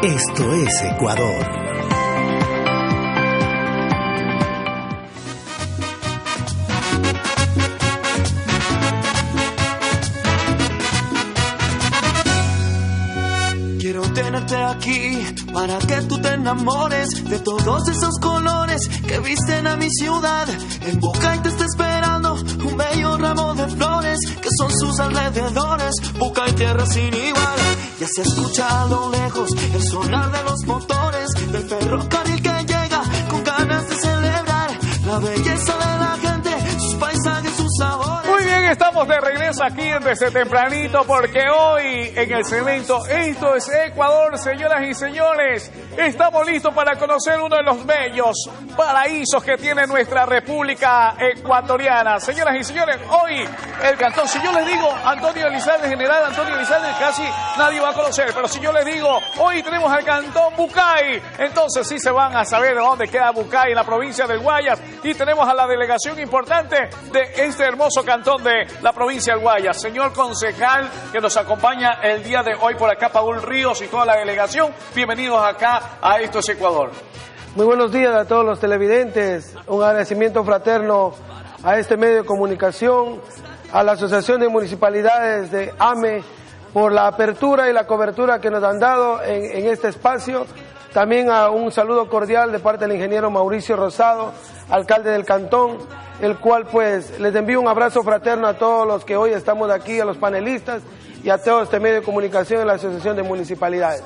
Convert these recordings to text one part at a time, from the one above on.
Esto es Ecuador. Quiero tenerte aquí para que tú te enamores de todos esos colores que visten a mi ciudad. En Bucay te está esperando un bello ramo de flores que son sus alrededores. Bucay, tierra sin igual. Ya se escucha a lo lejos el sonar de los motores del ferrocarril que llega con ganas de celebrar la belleza de la gente, sus paisajes, sus sabores. Muy bien, estamos de regreso aquí desde tempranito porque hoy en el segmento Esto es Ecuador, señoras y señores, estamos listos para conocer uno de los bellos paraísos que tiene nuestra República Ecuatoriana. Señoras y señores, hoy el cantón, si yo les digo Antonio Elizalde, general Antonio Elizalde, casi nadie va a conocer, pero si yo les digo, hoy tenemos al cantón Bucay, entonces sí se van a saber de dónde queda Bucay, en la provincia del Guayas, y tenemos a la delegación importante de este hermoso cantón de la provincia del Guayas. Señor concejal que nos acompaña el día de hoy por acá, Paul Ríos y toda la delegación, bienvenidos acá a Esto es Ecuador. Muy buenos días a todos los televidentes, un agradecimiento fraterno a este medio de comunicación, a la Asociación de Municipalidades de AME por la apertura y la cobertura que nos han dado en este espacio. También a un saludo cordial de parte del ingeniero Mauricio Rosado, alcalde del cantón, el cual pues les envío un abrazo fraterno a todos los que hoy estamos aquí, a los panelistas y a todo este medio de comunicación de la Asociación de Municipalidades.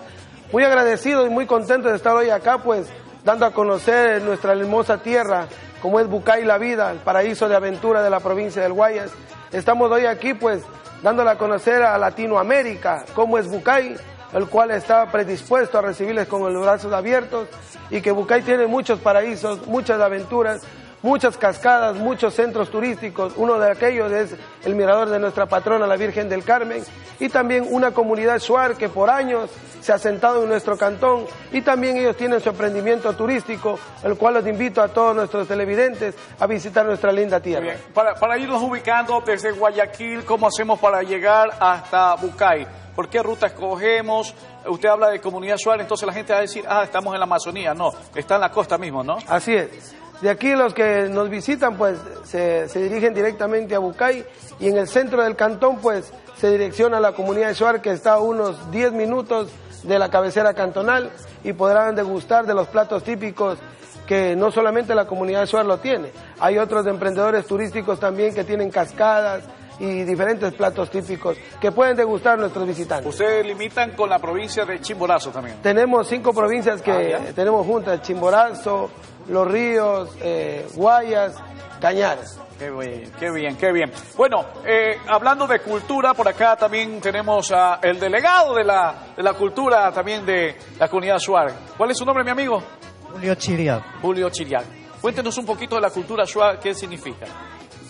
Muy agradecido y muy contento de estar hoy acá, pues dando a conocer nuestra hermosa tierra, como es Bucay la vida, el paraíso de aventura de la provincia del Guayas. Estamos hoy aquí pues dándole a conocer a Latinoamérica cómo es Bucay, el cual está predispuesto a recibirles con los brazos abiertos, y que Bucay tiene muchos paraísos, muchas aventuras, muchas cascadas, muchos centros turísticos. Uno de aquellos es el mirador de nuestra patrona, la Virgen del Carmen, y también una comunidad shuar que por años se ha sentado en nuestro cantón, y también ellos tienen su emprendimiento turístico, el cual los invito a todos nuestros televidentes a visitar nuestra linda tierra. Bien. Para irnos ubicando desde Guayaquil, ¿cómo hacemos para llegar hasta Bucay? ¿Por qué ruta escogemos? Usted habla de comunidad shuar, entonces la gente va a decir, estamos en la Amazonía. No, está en la costa mismo, ¿no? Así es. De aquí los que nos visitan pues se dirigen directamente a Bucay, y en el centro del cantón pues se direcciona a la comunidad shuar, que está a unos 10 minutos de la cabecera cantonal, y podrán degustar de los platos típicos que no solamente la comunidad shuar lo tiene. Hay otros emprendedores turísticos también que tienen cascadas y diferentes platos típicos que pueden degustar nuestros visitantes. Ustedes limitan con la provincia de Chimborazo también. Tenemos 5 provincias que tenemos juntas: Chimborazo, Los Ríos, Guayas, Cañares. Qué bien, qué bien, qué bien. Bueno, hablando de cultura, por acá también tenemos al delegado de la cultura también de la comunidad shuar. ¿Cuál es su nombre, mi amigo? Julio Chiriac. Julio Chiriac. Cuéntenos un poquito de la cultura shuar, ¿qué significa?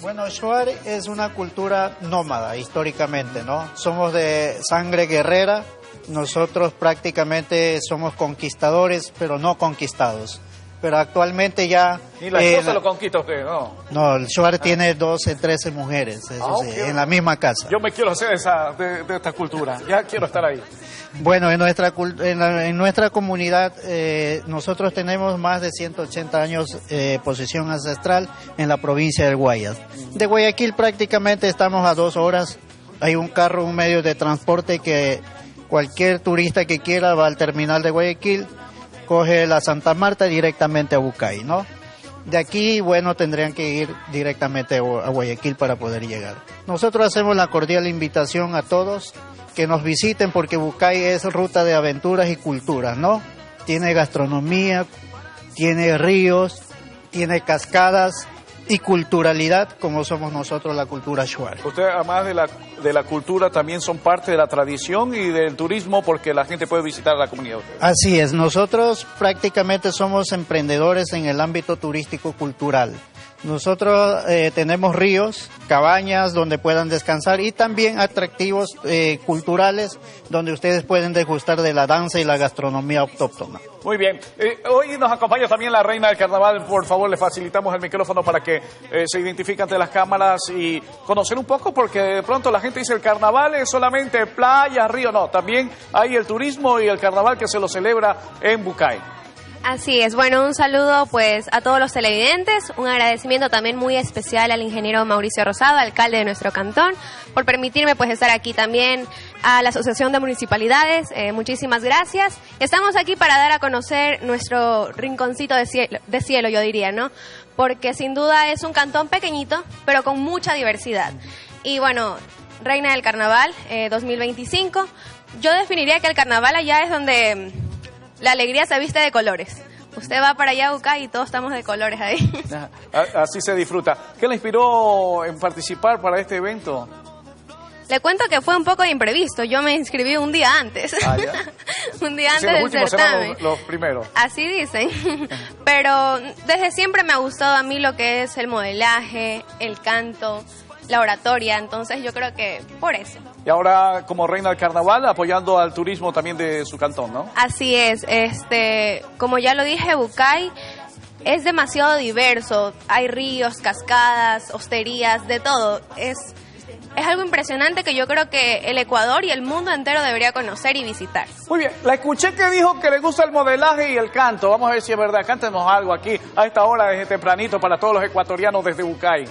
Bueno, shuar es una cultura nómada históricamente, ¿no? Somos de sangre guerrera, nosotros prácticamente somos conquistadores, pero no conquistados. Pero actualmente ya... ¿Y la esposa lo conquista usted, no? No, el shuar tiene 12, 13 mujeres, eso sí, en la misma casa. Yo me quiero hacer de esta cultura, ya quiero estar ahí. Bueno, en nuestra comunidad nosotros tenemos más de 180 años posesión ancestral en la provincia del Guayas. De Guayaquil prácticamente estamos a 2 horas. Hay un carro, un medio de transporte que cualquier turista que quiera va al terminal de Guayaquil, coge la Santa Marta directamente a Bucay, ¿no? De aquí, bueno, tendrían que ir directamente a Guayaquil para poder llegar. Nosotros hacemos la cordial invitación a todos que nos visiten, porque Bucay es ruta de aventuras y culturas, ¿no? Tiene gastronomía, tiene ríos, tiene cascadas y culturalidad, como somos nosotros, la cultura shuar. Usted, además de la cultura, también son parte de la tradición y del turismo, porque la gente puede visitar la comunidad. Así es, nosotros prácticamente somos emprendedores en el ámbito turístico cultural. Nosotros tenemos ríos, cabañas donde puedan descansar y también atractivos culturales donde ustedes pueden degustar de la danza y la gastronomía autóctona. Muy bien. Hoy nos acompaña también la reina del carnaval. Por favor, le facilitamos el micrófono para que se identifique ante las cámaras y conocer un poco, porque de pronto la gente dice el carnaval es solamente playa, río. No, también hay el turismo y el carnaval que se lo celebra en Bucay. Así es, bueno, un saludo pues a todos los televidentes, un agradecimiento también muy especial al ingeniero Mauricio Rosado, alcalde de nuestro cantón, por permitirme pues estar aquí, también a la Asociación de Municipalidades, muchísimas gracias. Estamos aquí para dar a conocer nuestro rinconcito de cielo, yo diría, ¿no? Porque sin duda es un cantón pequeñito, pero con mucha diversidad. Y bueno, Reina del Carnaval 2025, yo definiría que el carnaval allá es donde la alegría se viste de colores. Usted va para allá a Bucay y todos estamos de colores ahí. Así se disfruta. ¿Qué le inspiró en participar para este evento? Le cuento que fue un poco de imprevisto. Yo me inscribí un día antes. ¿Ah, ya? Un día antes del certamen. Los primeros. Así dicen. Pero desde siempre me ha gustado a mí lo que es el modelaje, el canto, la oratoria. Entonces yo creo que por eso. Y ahora como reina del carnaval apoyando al turismo también de su cantón, ¿no? Así es. Como ya lo dije, Bucay es demasiado diverso. Hay ríos, cascadas, hosterías, de todo. Es algo impresionante que yo creo que el Ecuador y el mundo entero debería conocer y visitar. Muy bien, la escuché que dijo que le gusta el modelaje y el canto. Vamos a ver si es verdad. Cántenos algo aquí a esta hora desde tempranito para todos los ecuatorianos desde Bucay.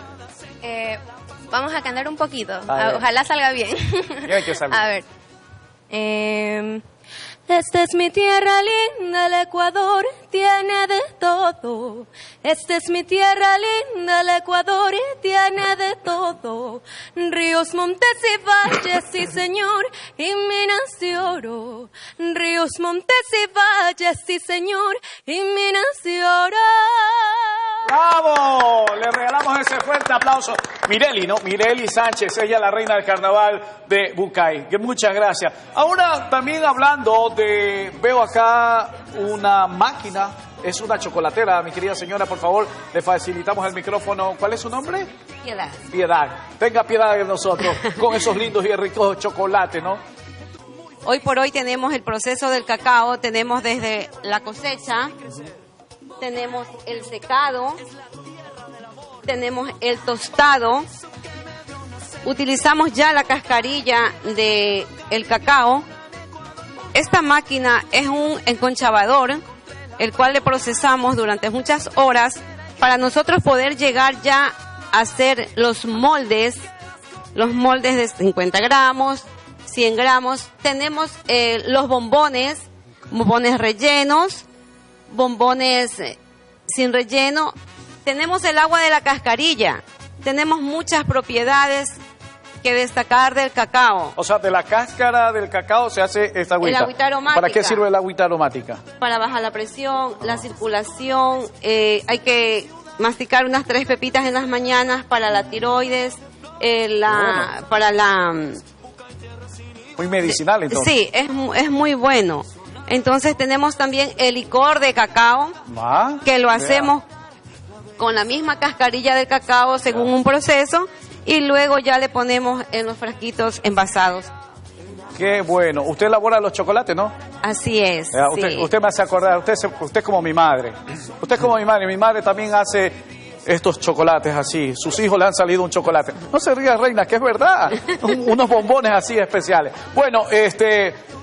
Vamos a cantar un poquito. Ojalá salga bien. Tiene que salir. A ver. Esta es mi tierra linda, el Ecuador tiene de todo. Esta es mi tierra linda, el Ecuador tiene de todo. Ríos, montes y valles, sí señor, y minas de oro. Ríos, montes y valles, sí señor, y minas de oro. ¡Bravo! Le regalamos ese fuerte aplauso. Mireli, ¿no? Mireli Sánchez, ella es la reina del carnaval de Bucay. Que muchas gracias. Ahora también hablando de, veo acá una máquina, es una chocolatera, mi querida señora, por favor, le facilitamos el micrófono. ¿Cuál es su nombre? Piedad. Piedad. Tenga piedad de nosotros con esos lindos y ricos chocolates, ¿no? Hoy por hoy tenemos el proceso del cacao, tenemos desde la cosecha, tenemos el secado, tenemos el tostado, utilizamos ya la cascarilla del cacao. Esta máquina es un enconchavador, el cual le procesamos durante muchas horas para nosotros poder llegar ya a hacer los moldes de 50 gramos, 100 gramos. Tenemos los bombones rellenos, bombones sin relleno. Tenemos el agua de la cascarilla. Tenemos muchas propiedades que destacar del cacao. O sea, de la cáscara del cacao se hace esta agüita. El agüita aromática. ¿Para qué sirve el agüita aromática? Para bajar la presión, la circulación. Hay que masticar unas 3 pepitas en las mañanas para la tiroides, para la... Muy medicinal, entonces. Sí, es muy bueno. Entonces tenemos también el licor de cacao, que lo hacemos con la misma cascarilla del cacao según un proceso, y luego ya le ponemos en los frasquitos envasados. Qué bueno. Usted elabora los chocolates, ¿no? Así es. Usted me hace acordar, usted es como mi madre. Usted es como mi madre también hace estos chocolates así. Sus hijos le han salido un chocolate. No se ría, reina, que es verdad. Unos bombones así especiales. Bueno,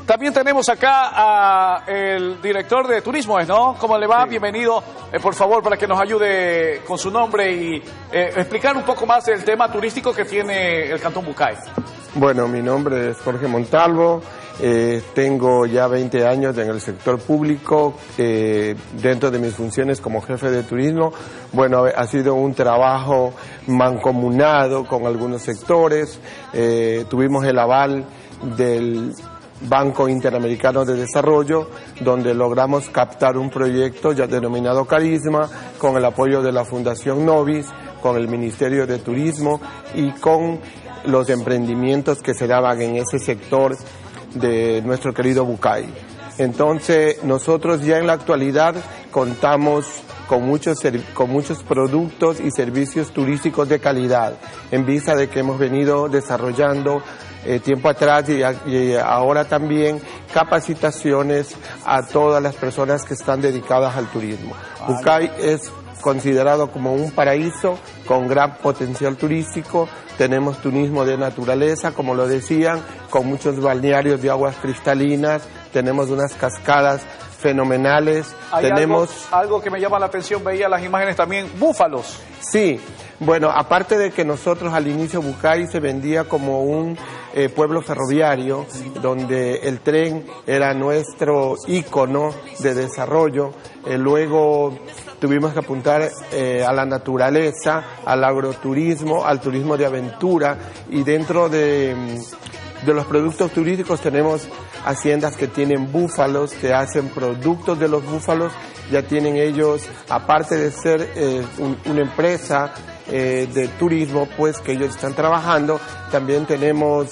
también tenemos acá a el director de turismo, ¿no? ¿Cómo le va? Sí. Bienvenido, por favor, para que nos ayude con su nombre y explicar un poco más del tema turístico que tiene el Cantón Bucay. Bueno, mi nombre es Jorge Montalvo, tengo ya 20 años en el sector público, dentro de mis funciones como jefe de turismo. Bueno, ha sido un trabajo mancomunado con algunos sectores, tuvimos el aval del Banco Interamericano de Desarrollo, donde logramos captar un proyecto ya denominado Carisma, con el apoyo de la Fundación Novis, con el Ministerio de Turismo y con los emprendimientos que se daban en ese sector de nuestro querido Bucay. Entonces, nosotros ya en la actualidad contamos con muchos productos y servicios turísticos de calidad, en vista de que hemos venido desarrollando tiempo atrás y ahora también capacitaciones a todas las personas que están dedicadas al turismo. Bucay es considerado como un paraíso con gran potencial turístico. Tenemos turismo de naturaleza, como lo decían, con muchos balnearios de aguas cristalinas, tenemos unas cascadas fenomenales. Tenemos algo que me llama la atención, veía las imágenes también, búfalos. Sí, bueno, aparte de que nosotros al inicio Bucay se vendía como un pueblo ferroviario, donde el tren era nuestro ícono de desarrollo, luego tuvimos que apuntar a la naturaleza, al agroturismo, al turismo de aventura, y dentro de los productos turísticos tenemos haciendas que tienen búfalos, que hacen productos de los búfalos, ya tienen ellos, aparte de ser una empresa de turismo, pues que ellos están trabajando, también tenemos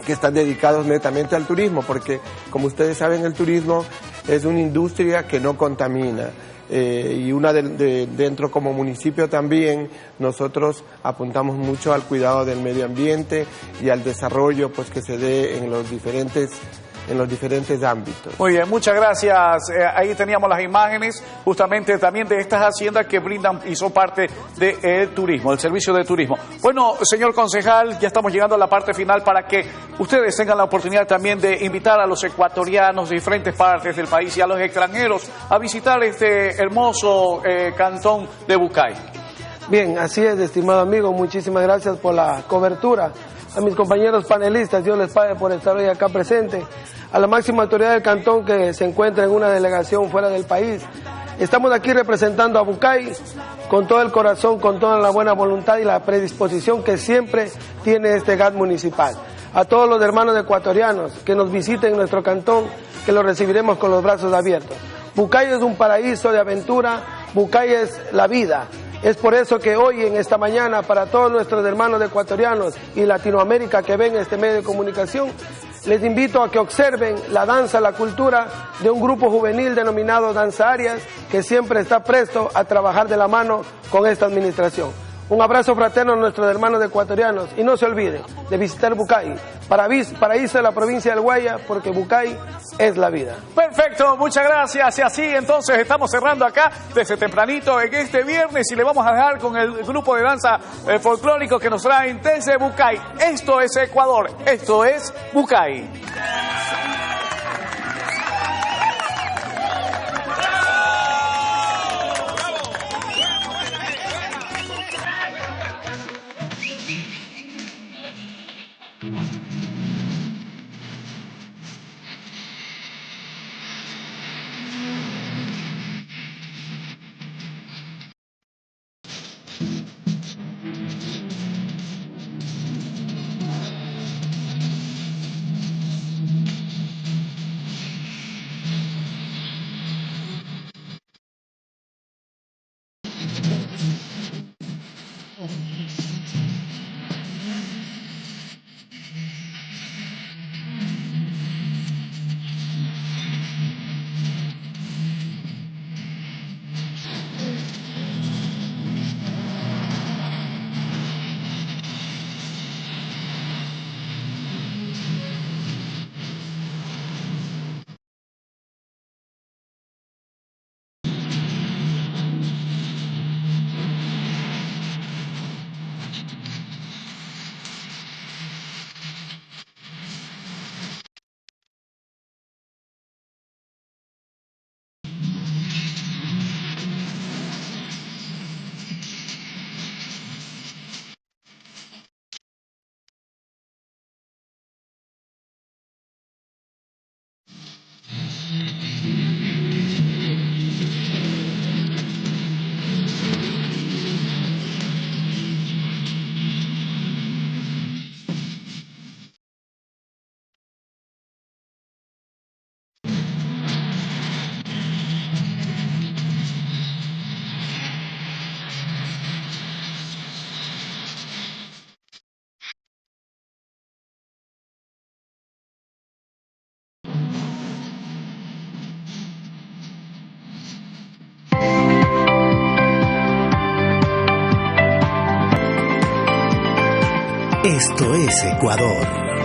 que están dedicados netamente al turismo, porque como ustedes saben, el turismo es una industria que no contamina. Y dentro como municipio también nosotros apuntamos mucho al cuidado del medio ambiente y al desarrollo pues que se dé en los diferentes ámbitos. Muy bien, muchas gracias. Ahí teníamos las imágenes justamente también de estas haciendas que brindan y son parte del turismo, del servicio de turismo. Bueno, señor concejal, ya estamos llegando a la parte final para que ustedes tengan la oportunidad también de invitar a los ecuatorianos de diferentes partes del país y a los extranjeros a visitar este hermoso cantón de Bucay. Bien, así es, estimado amigo, muchísimas gracias por la cobertura. A mis compañeros panelistas, Dios les pague por estar hoy acá presente. A la máxima autoridad del cantón que se encuentra en una delegación fuera del país. Estamos aquí representando a Bucay con todo el corazón, con toda la buena voluntad y la predisposición que siempre tiene este GAT municipal. A todos los hermanos ecuatorianos que nos visiten en nuestro cantón, que los recibiremos con los brazos abiertos. Bucay es un paraíso de aventura, Bucay es la vida. Es por eso que hoy, en esta mañana, para todos nuestros hermanos ecuatorianos y Latinoamérica que ven este medio de comunicación, les invito a que observen la danza, la cultura de un grupo juvenil denominado Danza Arias, que siempre está presto a trabajar de la mano con esta administración. Un abrazo fraterno a nuestros hermanos ecuatorianos y no se olviden de visitar Bucay, paraíso de la provincia del Guayas, porque Bucay es la vida. Perfecto, muchas gracias. Y así entonces estamos cerrando acá desde tempranito en este viernes y le vamos a dejar con el grupo de danza folclórico que nos traen desde Bucay. Esto es Ecuador, esto es Bucay. Esto es Ecuador.